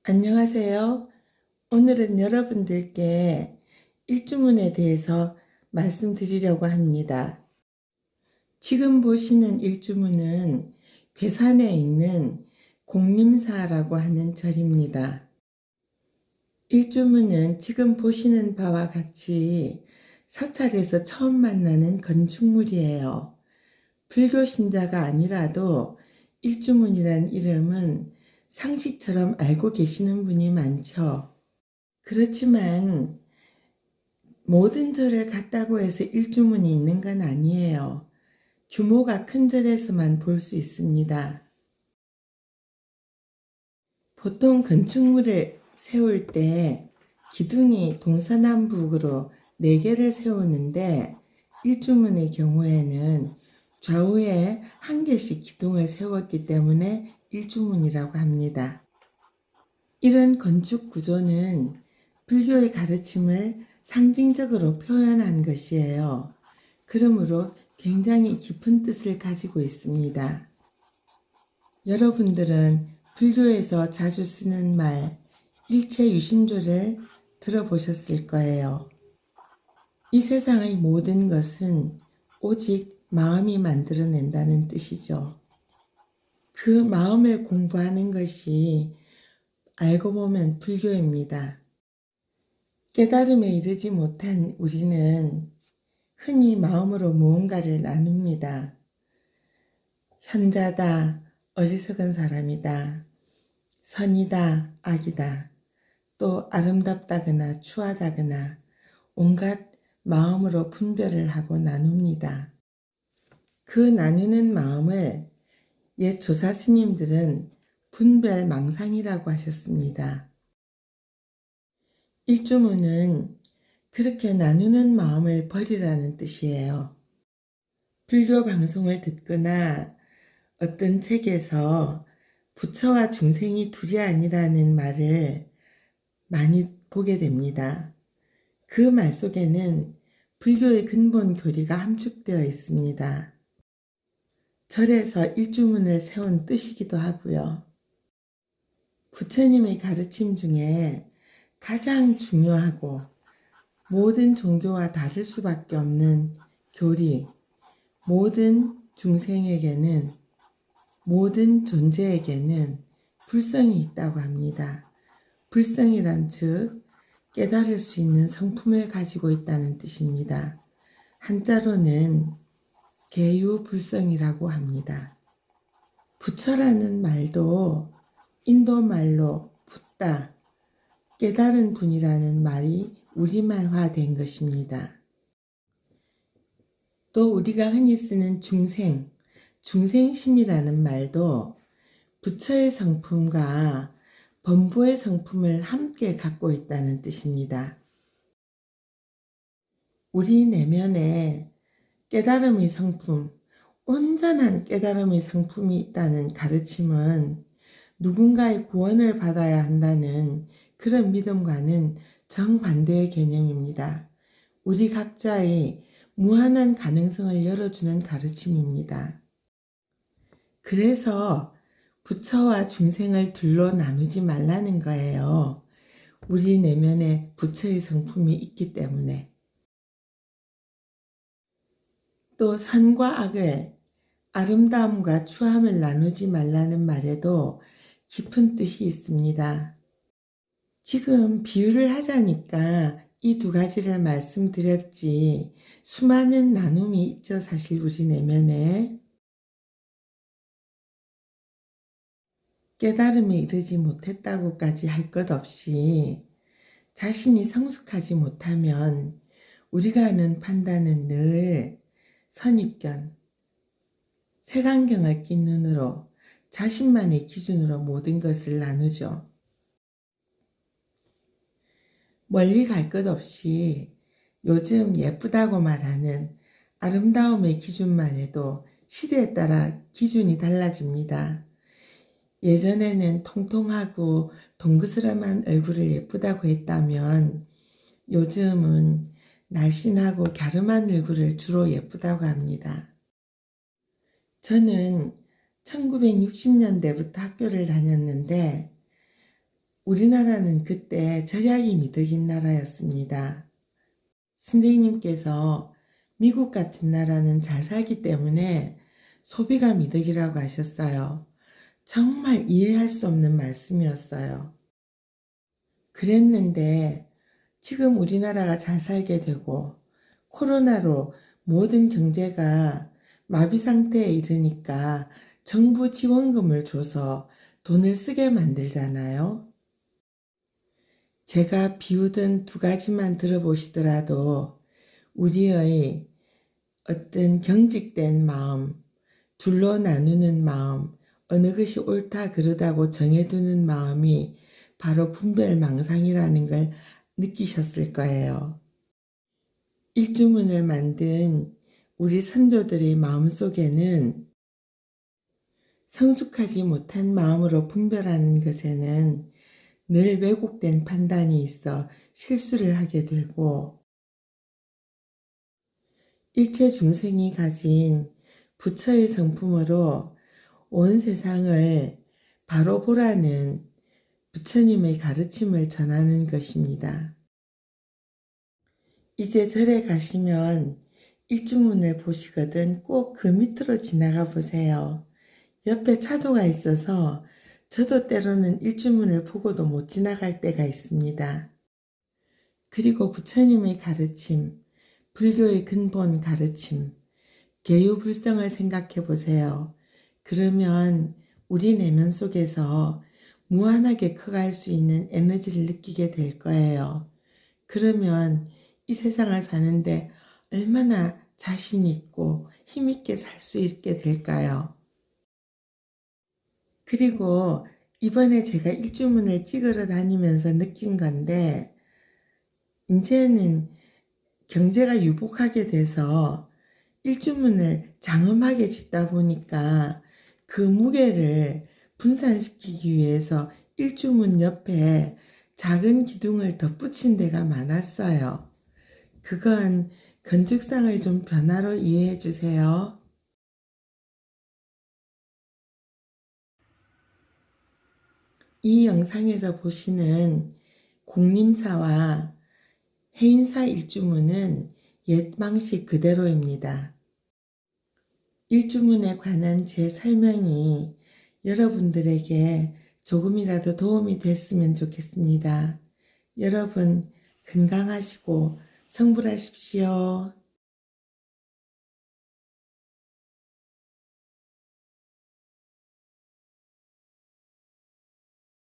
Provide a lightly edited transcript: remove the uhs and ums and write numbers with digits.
안녕하세요. 오늘은 여러분들께 일주문에 대해서 말씀드리려고 합니다. 지금 보시는 일주문은 괴산에 있는 공림사라고 하는 절입니다. 일주문은 지금 보시는 바와 같이 사찰에서 처음 만나는 건축물이에요. 불교 신자가 아니라도 일주문이란 이름은 상식처럼 알고 계시는 분이 많죠. 그렇지만 모든 절을 갔다고 해서 일주문이 있는 건 아니에요. 규모가 큰 절에서만 볼 수 있습니다. 보통 건축물을 세울 때 기둥이 동서남북으로 4개를 세우는데 일주문의 경우에는 좌우에 1개씩 기둥을 세웠기 때문에 일주문이라고 합니다. 이런 건축 구조는 불교의 가르침을 상징적으로 표현한 것이에요. 그러므로 굉장히 깊은 뜻을 가지고 있습니다. 여러분들은 불교에서 자주 쓰는 말 일체유심조를 들어보셨을 거예요. 이 세상의 모든 것은 오직 마음이 만들어낸다는 뜻이죠. 그 마음을 공부하는 것이 알고 보면 불교입니다. 깨달음에 이르지 못한 우리는 흔히 마음으로 무언가를 나눕니다. 현자다, 어리석은 사람이다, 선이다, 악이다, 또 아름답다거나 추하다거나 온갖 마음으로 분별을 하고 나눕니다. 그 나누는 마음을 옛 조사 스님들은 분별망상이라고 하셨습니다. 일주문은 그렇게 나누는 마음을 버리라는 뜻이에요. 불교 방송을 듣거나 어떤 책에서 부처와 중생이 둘이 아니라는 말을 많이 보게 됩니다. 그 말 속에는 불교의 근본 교리가 함축되어 있습니다. 절에서 일주문을 세운 뜻이기도 하고요. 부처님의 가르침 중에 가장 중요하고 모든 종교와 다를 수밖에 없는 교리, 모든 중생에게는, 모든 존재에게는 불성이 있다고 합니다. 불성이란 즉 깨달을 수 있는 성품을 가지고 있다는 뜻입니다. 한자로는 계유불성이라고 합니다. 부처라는 말도 인도 말로 붓다, 깨달은 분이라는 말이 우리말화된 것입니다. 또 우리가 흔히 쓰는 중생, 중생심이라는 말도 부처의 성품과 범부의 성품을 함께 갖고 있다는 뜻입니다. 우리 내면에 깨달음의 성품, 온전한 깨달음의 성품이 있다는 가르침은 누군가의 구원을 받아야 한다는 그런 믿음과는 정반대의 개념입니다. 우리 각자의 무한한 가능성을 열어주는 가르침입니다. 그래서 부처와 중생을 둘로 나누지 말라는 거예요. 우리 내면에 부처의 성품이 있기 때문에. 또 선과 악을, 아름다움과 추함을 나누지 말라는 말에도 깊은 뜻이 있습니다. 지금 비유를 하자니까 이 2가지를 말씀드렸지 수많은 나눔이 있죠. 사실 우리 내면에. 깨달음에 이르지 못했다고까지 할 것 없이 자신이 성숙하지 못하면 우리가 하는 판단은 늘 선입견, 색안경을 낀 눈으로 자신만의 기준으로 모든 것을 나누죠. 멀리 갈 것 없이 요즘 예쁘다고 말하는 아름다움의 기준만 해도 시대에 따라 기준이 달라집니다. 예전에는 통통하고 동그스름한 얼굴을 예쁘다고 했다면 요즘은 날씬하고 갸름한 얼굴을 주로 예쁘다고 합니다. 저는 1960년대부터 학교를 다녔는데 우리나라는 그때 절약이 미덕인 나라였습니다. 선생님께서 미국 같은 나라는 잘 살기 때문에 소비가 미덕이라고 하셨어요. 정말 이해할 수 없는 말씀이었어요. 그랬는데 지금 우리나라가 잘 살게 되고 코로나로 모든 경제가 마비 상태에 이르니까 정부 지원금을 줘서 돈을 쓰게 만들잖아요. 제가 비우던 두 가지만 들어보시더라도 우리의 어떤 경직된 마음, 둘로 나누는 마음, 어느 것이 옳다 그르다고 정해두는 마음이 바로 분별망상이라는 걸 느끼셨을 거예요. 일주문을 만든 우리 선조들의 마음속에는 성숙하지 못한 마음으로 분별하는 것에는 늘 왜곡된 판단이 있어 실수를 하게 되고, 일체 중생이 가진 부처의 성품으로 온 세상을 바로 보라는 부처님의 가르침을 전하는 것입니다. 이제 절에 가시면 일주문을 보시거든 꼭 그 밑으로 지나가 보세요. 옆에 차도가 있어서 저도 때로는 일주문을 보고도 못 지나갈 때가 있습니다. 그리고 부처님의 가르침, 불교의 근본 가르침, 계유불성을 생각해 보세요. 그러면 우리 내면 속에서 무한하게 커갈 수 있는 에너지를 느끼게 될 거예요. 그러면 이 세상을 사는데 얼마나 자신 있고 힘 있게 살 수 있게 될까요? 그리고 이번에 제가 일주문을 찍으러 다니면서 느낀 건데, 이제는 경제가 유복하게 돼서 일주문을 장엄하게 짓다 보니까 그 무게를 분산시키기 위해서 일주문 옆에 작은 기둥을 덧붙인 데가 많았어요. 그건 건축상을 좀 변화로 이해해 주세요. 이 영상에서 보시는 공림사와 해인사 일주문은 옛 방식 그대로입니다. 일주문에 관한 제 설명이 여러분들에게 조금이라도 도움이 됐으면 좋겠습니다. 여러분 건강하시고 성불하십시오.